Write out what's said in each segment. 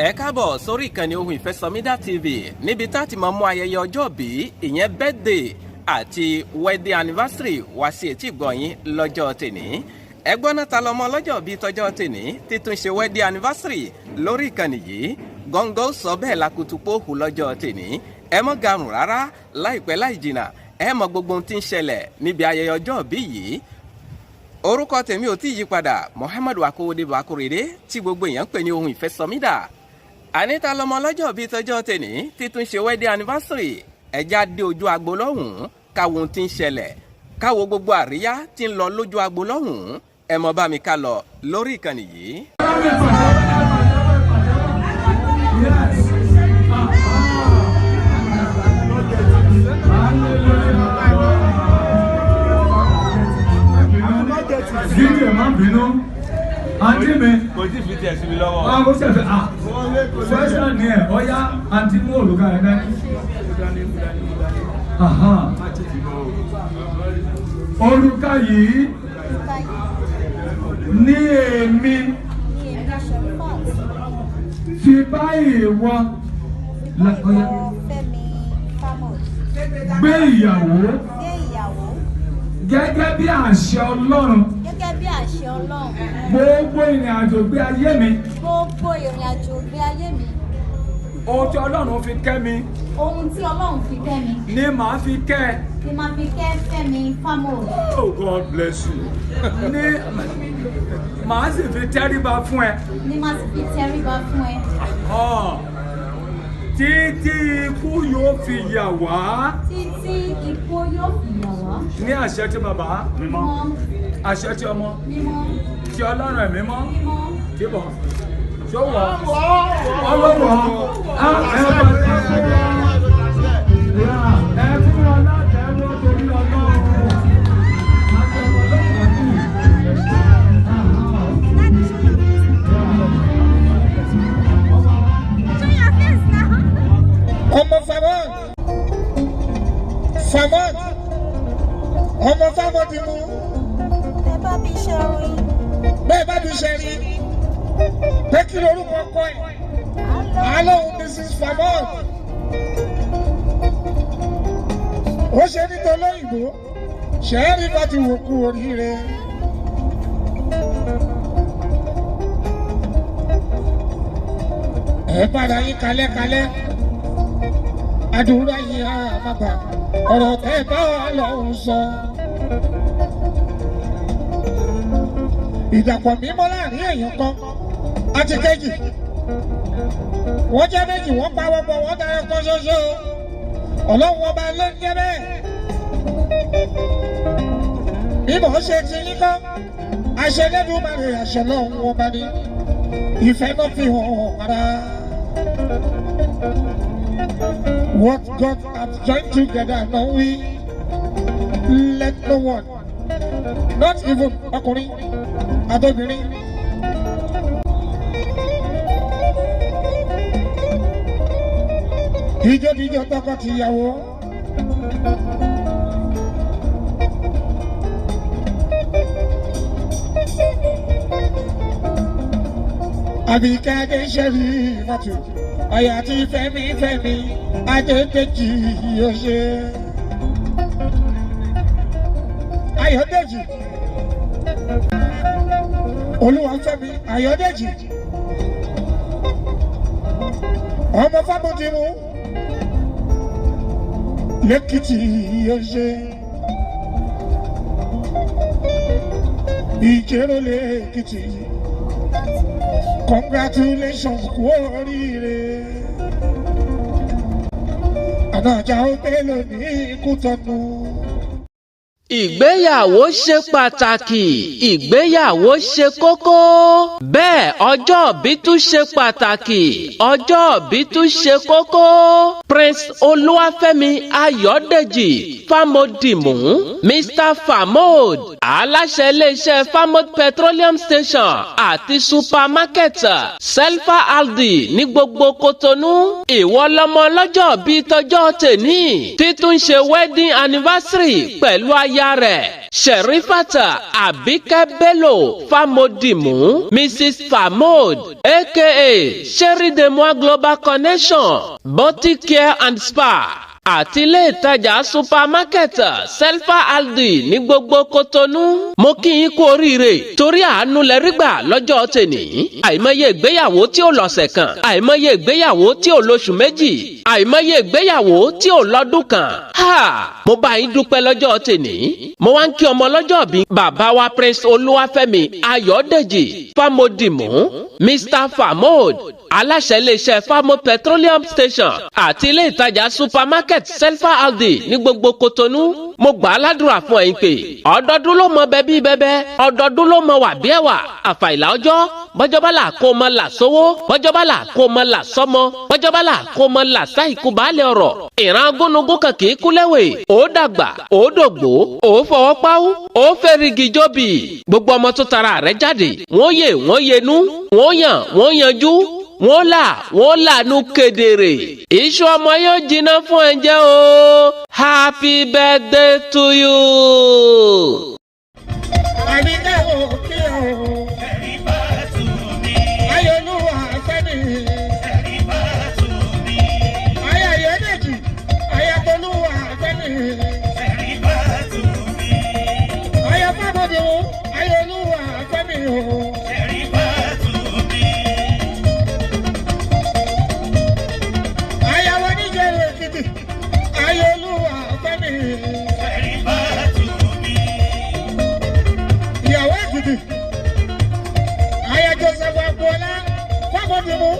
ẹ káàbọ̀ sórí ìkànnì ohun ìfẹ́ SOMIDA TV níbi tá ti máa mú ayẹyẹ ọjọ́ bí ìyẹn birthday àti wedding anniversary wá sí etí ìgbọ̀nyín lọ́jọ́ tèní. ẹgbọ́n náà ta lọ́mọ lọ́jọ́ bí tọjọ́ tèní títún ṣe wedding anniversary lórí ìkànnì yìí gọ́ngọ́ sọ bẹ́ẹ̀ lakutupó hù lọ́jọ́ tèní. ẹ mọ́ garùn rárá láìpẹ́ láì jìnnà ẹ mọ gbogbo ohun tí ń ṣẹlẹ̀ níbi ayẹyẹ ọjọ́ bí yìí. orúkọ tèmi ò tí ì yípadà Muhammad Wakowode Bakorede tí gbogbo èèyàn ń pè ní ohun ìfẹ́ SOMIDA. Anita lọmọ lọ́jọ́ bíi tọjọ́ tèní títún ṣe wedding anniversary ẹja dé ojú agbo lọ́hùn-ún káwo ohun tí ń ṣẹlẹ̀ káwo gbogbo àríyá tí ń lọ lójú agbo lọ́hùn-ún ẹ mọ bá mi ká lọ lórí ìkànnì yìí. Àǹtí mi. Kò tí fi tiẹ̀ sí mi lọ́wọ́. Ó ṣẹ̀ṣẹ̀ fẹ́ṣẹ̀ ni ẹ̀ ọ̀yá àǹtí mú òrùka ẹ̀ dání. Òrùka yìí ní èmi fi báyìí wọ Femi Famod. gbé ìyàwó gẹ́gẹ́ bí àṣẹ Ọlọ́run. Gẹ́gẹ́ bí àṣẹ Ọlọ́run. Gbogbo ìrìn àjò gbé ayé mi. Gbogbo ìrìn àjò gbé ayé mi. Ohun tí Ọlọ́run fi kẹ́ mi. Ohun tí Ọlọ́run fi kẹ́ mi. Ni màá fi kẹ́ ẹ. Ni màá fi kẹ́ Femi Famod. Oh, God bless you. Ní màá sì fi tẹríba fún ẹ. Ni màá sì fi tẹríba fún ẹ. Títí ikú yóò fi yà wá. Títí ikú yóò fi yà wá. Ní àṣẹ tí bàbá mímọ́, àṣẹ tí ọmọ, tí Ọlọ́run ẹ̀mí mọ́, tí bọ̀, tí ó wọ̀, ọlọ́wọ́, ẹ fún wọn láti ẹ̀wọ́ torí Ọlọ́run. Ọmọ Famod ọmọ Famod mú. Ẹ bá mi ṣe orin. Bẹ́ẹ̀ bá mi ṣe rí pé kí lorúkọ kọ́ ẹ̀. Hello Mrs. Famod. Ó ṣe nítorí òyìnbó Cherie bá ti wò kú oríire. Ẹ bára yín kalẹ́kalẹ́. Àdúrà yìí á máa gbà ọ̀rọ̀ tẹ́ bá wà lọ́hùn sọ. Ìdàpọ̀ mímọ́ láàrin èèyàn kan àti kejì. Wọ́n jẹ́ méjì wọ́n pa wọ́pọ̀ wọ́n dára kan ṣoṣo. Ọlọ́run ọba ló ń jẹ́ bẹ́ẹ̀. Bímọ ṣe ti yín kọ́. Àṣẹ Olódùmarè àṣẹ lọ́hùn ọba ni. Ìfẹ́ náà fi hàn ara. What God has joined together, no we let no one, not even ọkùnrin, àtobìnrin. Ìjọ tọkọ-tìyàwó. Àbíkẹ́ adé Cherie mọ́tò. Ọ̀yà tí Fẹ́mi Adédèjì yóò ṣe. Ayọ̀dèjì Olúwafẹ́mi Ayọ̀dèjì ọmọ Famod mú lẹ́kìtì yóò ṣe. Ìjẹ́rò lẹ́kìtì. Congratulations, kú oríire. Ànájà ó bẹ́ẹ̀ ní ikú tọ́nu. Ìgbéyàwó ṣe pàtàkì, ìgbéyàwó ṣe kókó. Bẹ́ẹ̀ ọjọ́ ìbí tún ṣe pàtàkì, ọjọ́ ìbí tún ṣe kókó. Prince Olúwafẹ́mi Ayọ̀dèjì Famodimu, Mr. Famod, aláṣẹ iléeṣẹ́ Famod Petroleum Station àti supermarket Selfa Aldi ní gbogbo Kotonu. Ìwọ lọmọ lọ́jọ́ bíi tọjọ́ tèní títún ṣe wedding anniversary pẹ̀lú aya rẹ̀ Sherifata Abike Bello Famodimu, Mrs. Famod, aka Cherie de Moi Global Connection, Boutique Care and Spa. Àti ilé ìtajà supermarket Selfa Aldi ní gbogbo Kotonu. Mo kí yín kú oríire torí àánú lẹ rí gbà lọ́jọ́ tèní. Àìmọye ìgbéyàwó tí ó lọ́sẹ̀ kan, àìmọye ìgbéyàwó tí ó lóṣù méjì, àìmọye ìgbéyàwó tí ó lọ́dún kan. Mo bá yín dúpẹ́ lọ́jọ́ tèní. Mo wá ń kí ọmọ lọ́jọ́ bí bàbá wa Prince Olúwafẹ́mi Ayọ̀dèjì Famodimu, Mr. Famod, aláṣẹ iléeṣẹ́ Famod Petroleum Station àti ilé ìtajà supermarket Selfa Aldi ní gbogbo Kotonu. Mo gbà á ládùúrà fún ẹ̀yin pé ọdọọdún ló mọ bẹbí bẹbẹ, ọdọọdún ló mọ wà bí ẹwà, àfàìlà ọjọ́ bọ́jọ́bá là kó mọ là sówó, bọ́jọ́bá là kó mọ là sọ́mọ, bọ́jọ́bá là kó mọ là sáìkú baálé ọ̀rọ̀. Ìran agúnugún kan kì í kú lẹ́wẹ̀, ó dàgbà, ó dògbò, ó fọwọ́ páwú, ó fẹ́rìgì jóbi. Gbogbo ọmọ tó tara rẹ̀ jáde, wọ́n yè wọ́n yenú, wọ́n yàn wọ́n yanjú, wọ́n lànú kedere. Iṣu ọmọ yóò jiná fún ẹ̀jẹ̀ o. Happy birthday to you. Àbíkẹ́wò kí o. Ayọ̀lúwa Fẹ́mi. Ayọ̀yẹ̀dẹ̀jì. Ayọ̀tọ́lúwa Fẹ́mi. Ayọ̀fábọ̀dẹ̀wò. Ayọ̀lúwa Fẹ́mi o. Ayọ̀lúwa Fẹ́mi. Ìyàwó Èkìtì. Aya Joseph Agboola Famodimu.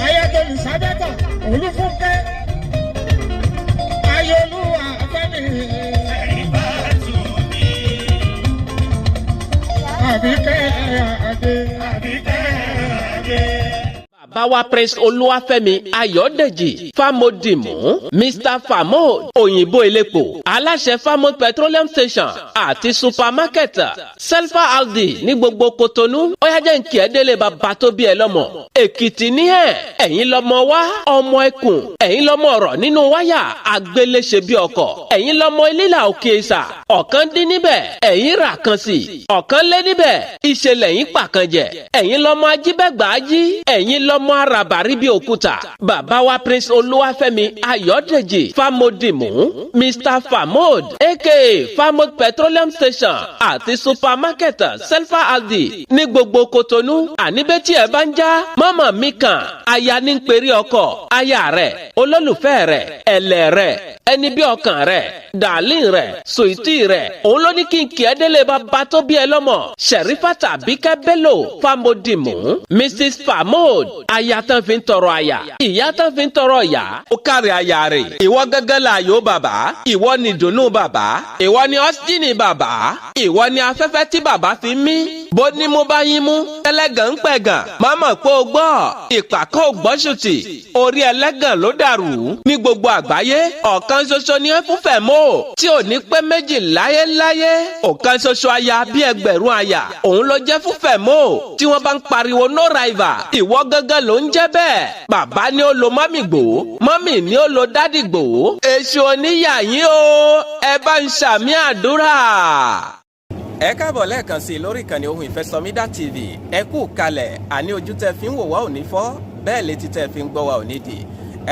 Aya Elisabeth Olúfúnkẹ́. Ayọ̀lúwa Fẹ́mi. Àbíkẹ́ Adé. Báwa Prince Olúwafẹ́mi Ayọ̀dèjì Famodimu, Mr. Famod, òyìnbó elépo, aláṣẹ Famod Petroleum Station àti supermarket Selfa Aldi ní gbogbo Kotonu. Ó yá jẹ́ nkì ẹ́ délé bàbá tó bí ẹ lọ́mọ. Èkìtì ní ẹ̀yin lọ́mọ wá, ọmọ ẹkùn, ẹ̀yin lọ́mọ ọ̀rọ̀ nínú wáyà, àgbéléṣe bí ọkọ̀, ẹ̀yin lọ́mọ ilílà òkè ìsà, ọ̀kan dín níbẹ̀, ẹ̀yin rà kan sí, ọ̀kan lé níbẹ̀, ìṣẹ̀lẹ̀ yín pàkan jẹ, ẹ̀yin lọ́mọ ajíbẹ́gbàájí, ẹ̀yin lọ́mọ ọmọ arabari bí òkúta. Bàbá wa Prince Olúwafẹ́mi Ayọ̀dèjì Famodimu, Mr. Famod, aka Famod Petroleum Station àti supermarket Selfa Aldi ní gbogbo Kotonu. Àníbẹ́tì ẹ̀ bá ń já mọ́mọ́ mi kan, aya ní ń perí ọkọ, aya rẹ̀, olólùfẹ́ rẹ̀, ẹ̀lẹ̀ rẹ̀, ẹni bí ọkàn rẹ̀, dàlín rẹ̀, sòìtì rẹ̀. Òun ló ní kí n kí ẹ délé bàbá tó bí ẹ lọ́mọ. Sherifata Abike Bello Famodimu, Mrs. Famod, aya tán fi ń tọrọ aya, ìyá tán fi ń tọrọ ìyá. Ó kárí aya rẹ̀. Ìwọ gángan láàyò bàbá, ìwọ ni ìdùnnú bàbá, ìwọ ni ọ́síjìnì bàbá, ìwọ ni afẹ́fẹ́ tí bàbá fi ń mí. Bó ní mo bá yín mú, ẹlẹ́gàn ń pẹ̀gàn, mọ́mọ́ pé o gbọ́, ìpàkọ́ ò gbọ́sùtì, orí ẹlẹ́gàn ló dàrú. Ní gbogbo àgbáyé, ọ̀kan ṣoṣo ni ẹ fún Fẹ̀mọ́, tí ò ní pé méjì láyéláyé. Ọ̀kan ṣoṣo aya bí ẹgbẹ̀rún aya, òun ló jẹ́ fún Fẹ̀mọ́. Tí wọ́n bá ń pariwo no rival, ìwọ gángan ló ń jẹ́ bẹ́ẹ̀. Bàbá ni ó lo mọ́mì gbòó, mọ́mì ni ó lo dádì gbòó. Èṣù oníyà yín o, ẹ bá ń ṣàmì àdúrà. Ẹ káàbọ̀ lẹ́ẹ̀kan sí i lórí ìkànnì Ohun Ìfẹ́ SOMIDA TV. Ẹ kú kalẹ̀, àní ojú tẹ́ fi ń wò wá ò ní fọ́, bẹ́ẹ̀ létí tẹ́ fi ń gbọ́ wá ò ní dì.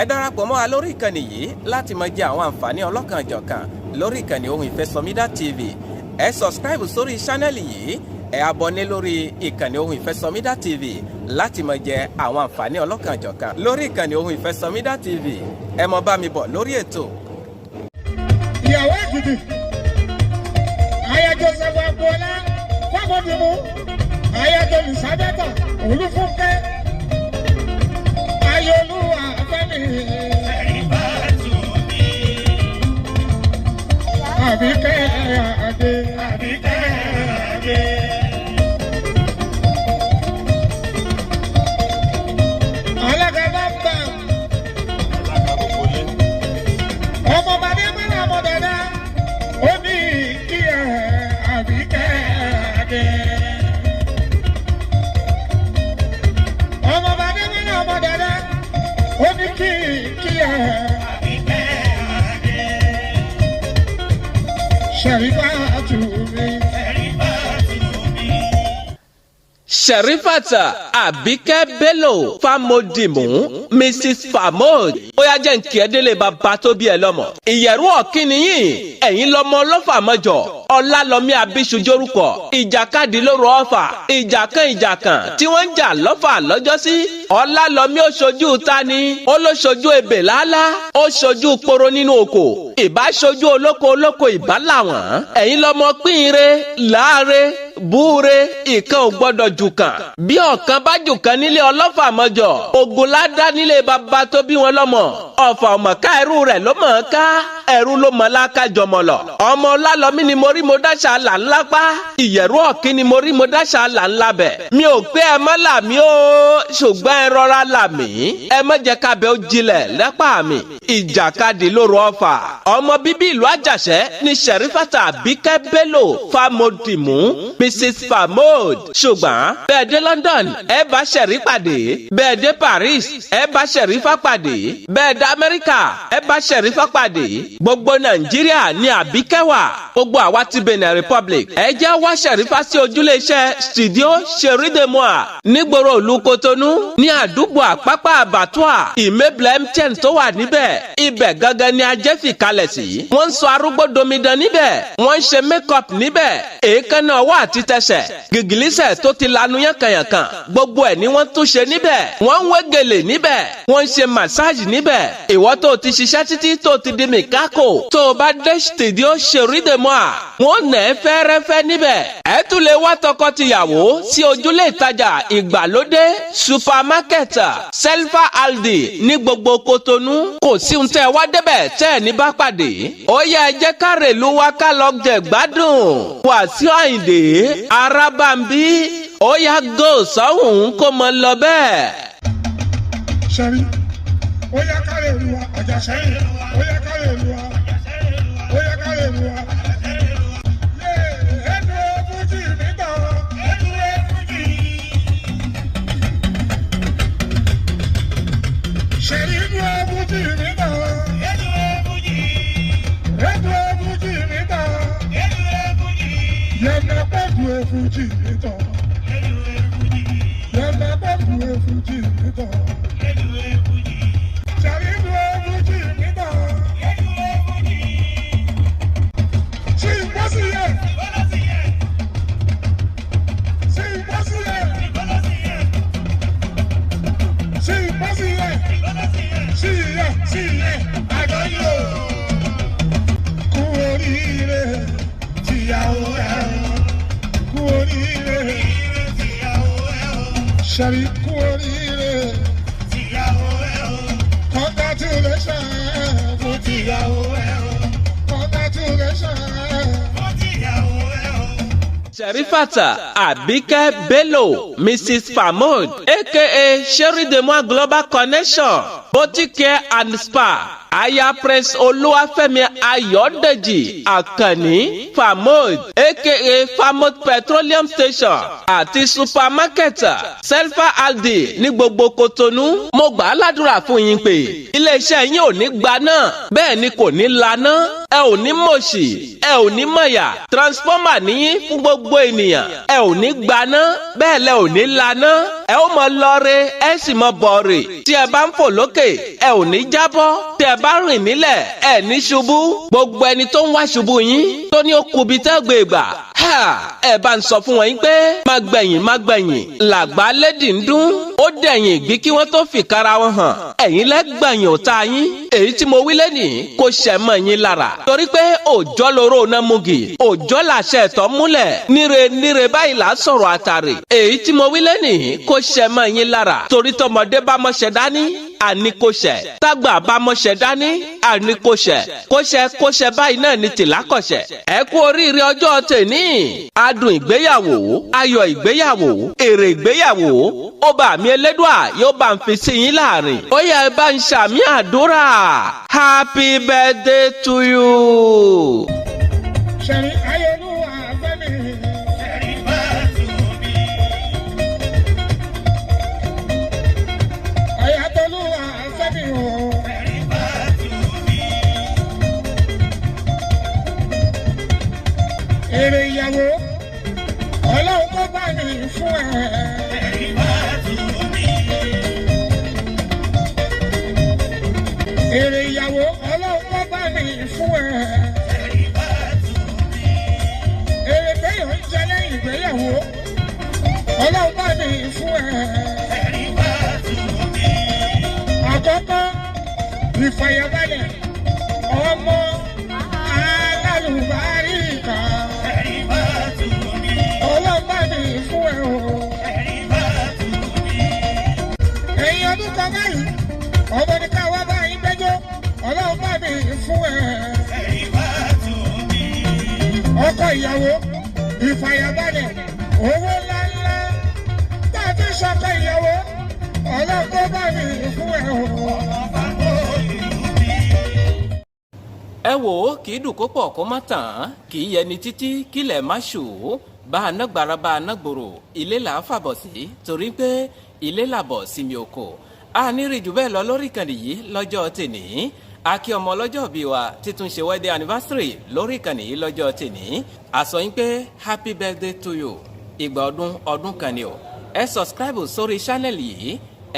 Ẹ darapọ̀ mọ́ wa lórí ìkànnì yìí láti máa jẹ àwọn àǹfààní ọlọ́kan-ò-jọ̀kan lórí ìkànnì Ohun Ìfẹ́ SOMIDA TV. Ẹ subscribe sórí ṣánẹ́ẹ̀lì yìí, ẹ abọ́né lórí ìkànnì Ohun Ìfẹ́ SOMIDA TV láti máa jẹ àwọn àǹfààní ọlọ́kan-ò-jọ̀kan lórí ìkànnì Ohun Ìfẹ́ SOMIDA TV. Ẹ mọ bá mi bọ̀ lórí ètò. Ìyàwó Èkìtì. Aya Joseph Agboola Famodimu. Aya Elisabeth Olúfúnkẹ́. Ayọ̀lúwa Fẹ́mi. Àbíkẹ́ Adé. Alága bàbá. Ọmọ bàdé mọ́ra ọmọ dada. Ó ní kí ẹ Àbíkẹ́ Adé. Ọmọ bàdé mọ́ra ọmọ dada. Ó ní kí ẹ Àbíkẹ́ Adé. Sherifata tù mí. Sherifata Abike Bello Famodimu Mrs. Famod ó yá jẹ́ nkì ẹ́dẹ́lẹ̀ bàbá tó bí ẹ lọ́mọ. Ìyẹ̀rú ọ̀kíni yìí ẹ̀yin lọ́mọ ọlọ́fà mọ́jọ Ọlálọ́mí Abíṣujórúkọ ìjàkadì lóru ọ̀fà ìjà kan tí wọ́n ń jà lọ́fà lọ́jọ́sí. Ọlálọ́mí ó ṣojú tani ó ló ṣojú ebè lálá ó ṣojú poro nínú oko ìbá ṣojú olóko ìbá làwọn. Ẹ̀yin lọ́mọ pínre láre búre ìkan ò gbọ́dọ̀ jùkàn bí ọ̀kan bá jùkàn nílé ọlọ́fà mọ́jọ ogun ládá nílé bàbá tó bí wọn lọ́mọ ọ̀fà ọ̀mọ̀ká ẹrú rẹ̀ ló mọ̀ ọ́n ká ẹrú ló mọ̀ láká jọmọ lọ. Ọmọ Ọlálọ́mí ni mo rí mo dáṣà là ńlá pa Ìyẹ̀rú ọ̀kín ni mo rí mo dáṣà là ńlá bẹ̀. Mi ò pé ẹ mọ́ là mí o ṣùgbọ́n ẹ rọra là mí ẹ mọ́ jẹ́ kábẹ́ ó jilẹ̀ lẹ́pà mi. Ìjàkadì lóru ọ̀fà ọmọ bíbí ìlú Àjàṣẹ́ ni Sherifata Abike Bello Famodimu Mrs. Famod ṣùgbọ́n bẹ́ẹ̀ dé London ẹ bá Cherie pàdé bẹ́ẹ̀ dé Paris ẹ bá Sherifa pàdé bẹ́ẹ̀ dé Amẹ́ríkà ẹ bá Sherifa pàdé gbogbo Nàìjíríà ní Abike wà gbogbo àwa ti Benin Republic ẹ jẹ́ wá Sherifa sí ojúlé iṣẹ́ studio Cherie de moi nígboro ìlú Kotonu ní àdúgbò Àpápá Àbàtúà ìmẹ́bìlẹ̀ MTN tó wà níbẹ̀ ibẹ̀ gangan ni ajẹ́ fìkalẹ̀ sí. Wọ́n ń sọ arúgbó domidan níbẹ̀ wọ́n ń ṣe make-up níbẹ̀ èékánná ọwọ́ àti tẹsẹ̀ gìgìlísẹ̀ tó ti lanu yánkànyànkàn gbogbo ẹ̀ ni wọ́n tún ṣe níbẹ̀ wọ́n ń wé gèlè níbẹ̀ wọ́n ń ṣe massage níbẹ̀ ìwọ tó ti ṣiṣẹ́ títí tó ti di mìkákò tó o bá dé studio Cherie de moi wọ́n nà ẹ́ fẹ́rẹ́fẹ́ níbẹ̀ ẹ tún lè wá tọkọ-tìyàwó sí ojúlé ìtajà ìgbàlódé supermarket Selfa Aldi ní gbogbo Kotonu kò sí ohun tẹ́ ẹ wá débẹ̀ tẹ́ ẹ ní bá pàdé ó yẹ ẹ jẹ́ ká rèlú wa ká lọ jẹ gbádùn Wàsíù Àyìndé Arábàmbí ó yá gò sọ́hùn kó mọ lọ bẹ́ẹ̀. Cherie ó yá ká lè lu wa Àjàṣẹ́ ó yá ká lè lu wa ó yá ká lè lu wa. Cherie dúró fújì mi tán. Yẹ̀mẹ̀ pẹ́ dúró fújì mi tán. Yẹ̀mẹ̀ pẹ́ dúró fújì mi tán. Cherie dúró fújì mi tán. Ṣé ìpọ́sí yẹ? Ṣé ìpọ́sí yẹ? Ṣé ìpọ́sí yẹ? Sí yẹ, àjọyọ̀. Kú oríire tìyàwó ẹ̀ kú oríire tìyàwó ẹ̀ Cherie kú oríire tìyàwó ẹ̀ congratulations fún tìyàwó ẹ̀ congratulations fún tìyàwó ẹ̀. Sherifata Abike Bello Mrs. Famod aka Cherie de moi Global Connection Boutique and Spa Aya Prince Olúwafẹ́mi Ayọ̀dèjì Àkànní Famod aka Famod Petroleum Station àti supermarket Selfa Aldi ní gbogbo Kotonu. Mo gbà á ládùúrà fún yín pé iléeṣẹ́ yín ò ní gbaná bẹ́ẹ̀ ni kò ní laná ẹ ò ní mọ̀ṣì ẹ ò ní mọ̀yà transformer níyín fún gbogbo ènìyàn ẹ ò ní gbaná bẹ́ẹ̀ lẹ ò ní laná ẹ ó mọ lọ́re ẹ sì mọ bọ̀ọ̀rẹ̀ tí ẹ bá ń fò lókè ẹ ò ní jábọ́ tí ẹ bá rìn nílẹ̀ ẹ ní ṣubú gbogbo ẹni tó ń wá ṣubú yín tó ní ó kubi tẹ́ gbé gbà ẹ bá ń sọ fún wọn yín pé má gbẹ̀yìn làgbà lédì ń dún ó dẹ̀yìn ìgbín kí wọ́n tó fìkara wọn hàn ẹ̀yin lẹ́gbẹ̀yìn ọ̀tá yín èyí tí mo wí lẹ́nìí kò ṣẹ̀ mọ́ yín lára torí pé òjọ́ lóró náà mugi òjọ́ làṣẹ ẹ̀tọ́ múlẹ̀ níre báyìí là á sọ̀rọ̀ àtàrè èyí tí mo wí lẹ́nìí kò ṣẹ̀ mọ́ yín lára torí tọmọdé bá mọṣẹ́ dání àníkóṣẹ tágbà bá mọṣẹ́ dání àníkóṣẹ kóṣẹ báyìí náà ní tìlákọ̀ṣẹ ẹ kú oríire ọjọ́ tèní adùn ìgbéyàwó ayọ̀ ìgbéyàwó èrè ìgbéyàwó ó bá mi Elédùà yóò bá ń fi sí yín láàrin ó yẹ ẹ bá ń ṣàmì àdúrà happy birthday to you. Cherie ayélujára Femi. Cherie birthday to me. Ayatollah Femi o. Cherie birthday to me. èrè ìyàwó ọlọ́run kó bá mi fún ẹ. èrè ìyàwó ọlọ́run kó bá mi fún ẹ. èrè téèyàn ń jẹ lẹ́yìn ìgbéyàwó ọlọ́run bá mi fún ẹ. àkọ́kọ́ ìfàyàbalẹ̀ ọmọ alálùbáríkà ọlọ́run bá mi fún ẹ o. ẹ̀yin ọdún kan báyìí ọmọ ní ká wá báyìí gbẹ́jọ́ ọlọ́run bá mi fún ẹ. ọkọ ìyàwó ìfàyàbalẹ̀ owó ńláńlá tàbí sọkọ ìyàwó ọlọ́run kó bá mi fún ẹ o. ẹ wò ó kì í dùn kó pọ̀ kó má tàn kì í yẹni títí kílẹ̀ má ṣù bá a ná gbàrà bá a ná gbòòrò ilé là á fàbọ̀ sí torí pé ilé làbọ̀ sinmi oko a ní rí jù bẹ́ẹ̀ lọ lórí ìkànnì yìí lọ́jọ́ tèní a kí ọmọ ọlọ́jọ́ bíi wa títún ṣe wedding anniversary lórí ìkànnì yìí lọ́jọ́ tèní a sọ yín pé happy birthday to you ìgbà ọdún kan ni o ẹ subscribe sórí channel yìí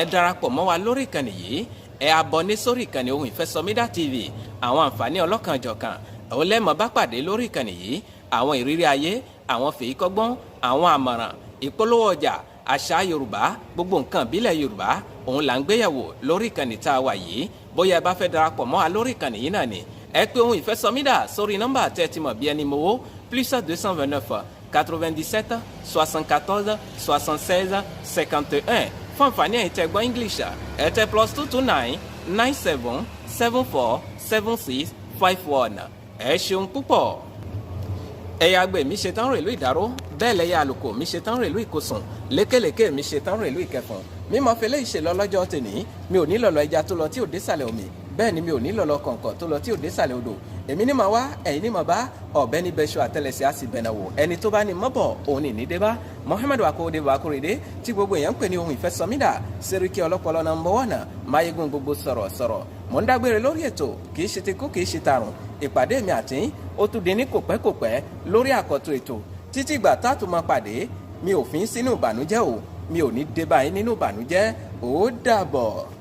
ẹ darapọ̀ mọ́ wa lórí ìkànnì yìí ẹ abọ́né sórí ìkànnì Ohùn Ìfẹ́ SOMIDA TV àwọn àǹfààní ọlọ́kanjọ̀kan àwọn lẹ́mọ̀ bá pàdé lórí ìkànnì yìí àwọn ìrírí ayé àwọn fèékọ́gbọ́n àwọn àmọ̀ràn ìpolówó ọjà àṣà Yorùbá gbogbo nǹkan ìbílẹ̀ Yorùbá òun là ń gbéyàwó lórí ìkànnì tá a wà yìí bóyá ẹ bá fẹ́ darapọ̀ mọ́ wa lórí ìkànnì yìí náà ni ẹ pé Ohùn Ìfẹ́ SOMIDA sórí nọ́mbà tẹ́ ti mọ̀ bí ẹni mowó +229 97 74 76 51 fún àǹfààní ẹ̀yin tẹ́ gbọ́ English ẹ tẹ +229 97 74 76 51 ẹ ṣeun púpọ̀. ẹ̀yà àgbẹ̀ mi ṣetán rèlú ìdáró bẹ́ẹ̀ lẹ́yà àlùkò mi ṣetán rèlú ìkòsùn lékèlékè mi ṣetán rèlú ìkẹfùn mímọ fẹlẹ́ ìṣèlọ lọ́jọ́ tèní mi ò ní lọ́lọ́ ẹja tó lọ tí ò dé sàlẹ̀ omi bẹ́ẹ̀ ni mi ò ní lọ́lọ́ kọ̀ǹkọ̀ tó lọ tí ò dé sàlẹ̀ odò èmi ní ma wá ẹ̀yin ní ma bá ọ̀bẹ ní bẹ́ṣọ àtẹlẹsẹ̀ á sì bẹ̀nà wò ẹni tó bá ní mọ́bọ̀ òun ní débá Muhammadu akóde bakorede tí gbogbo èèyàn ń pè ní Ohùn Ìfẹ́ SOMIDA Sẹ́ríkì ọlọ́pọlọ number 1 máyégún gbogbo sọ̀rọ̀ mò ń dágbére lórí ètò kì í ṣe ti kú kì í ṣe tàrùn ìpàdé mi àti ó tún di ní kòpẹ́kòpẹ́ lórí àkọ́tún ètò títí ìgbà tá a tún máa pàdé mi ò fi ń sínú ìbànújẹ́ o mi ò ní débá yín nínú ìbànújẹ́ ó dàbọ̀.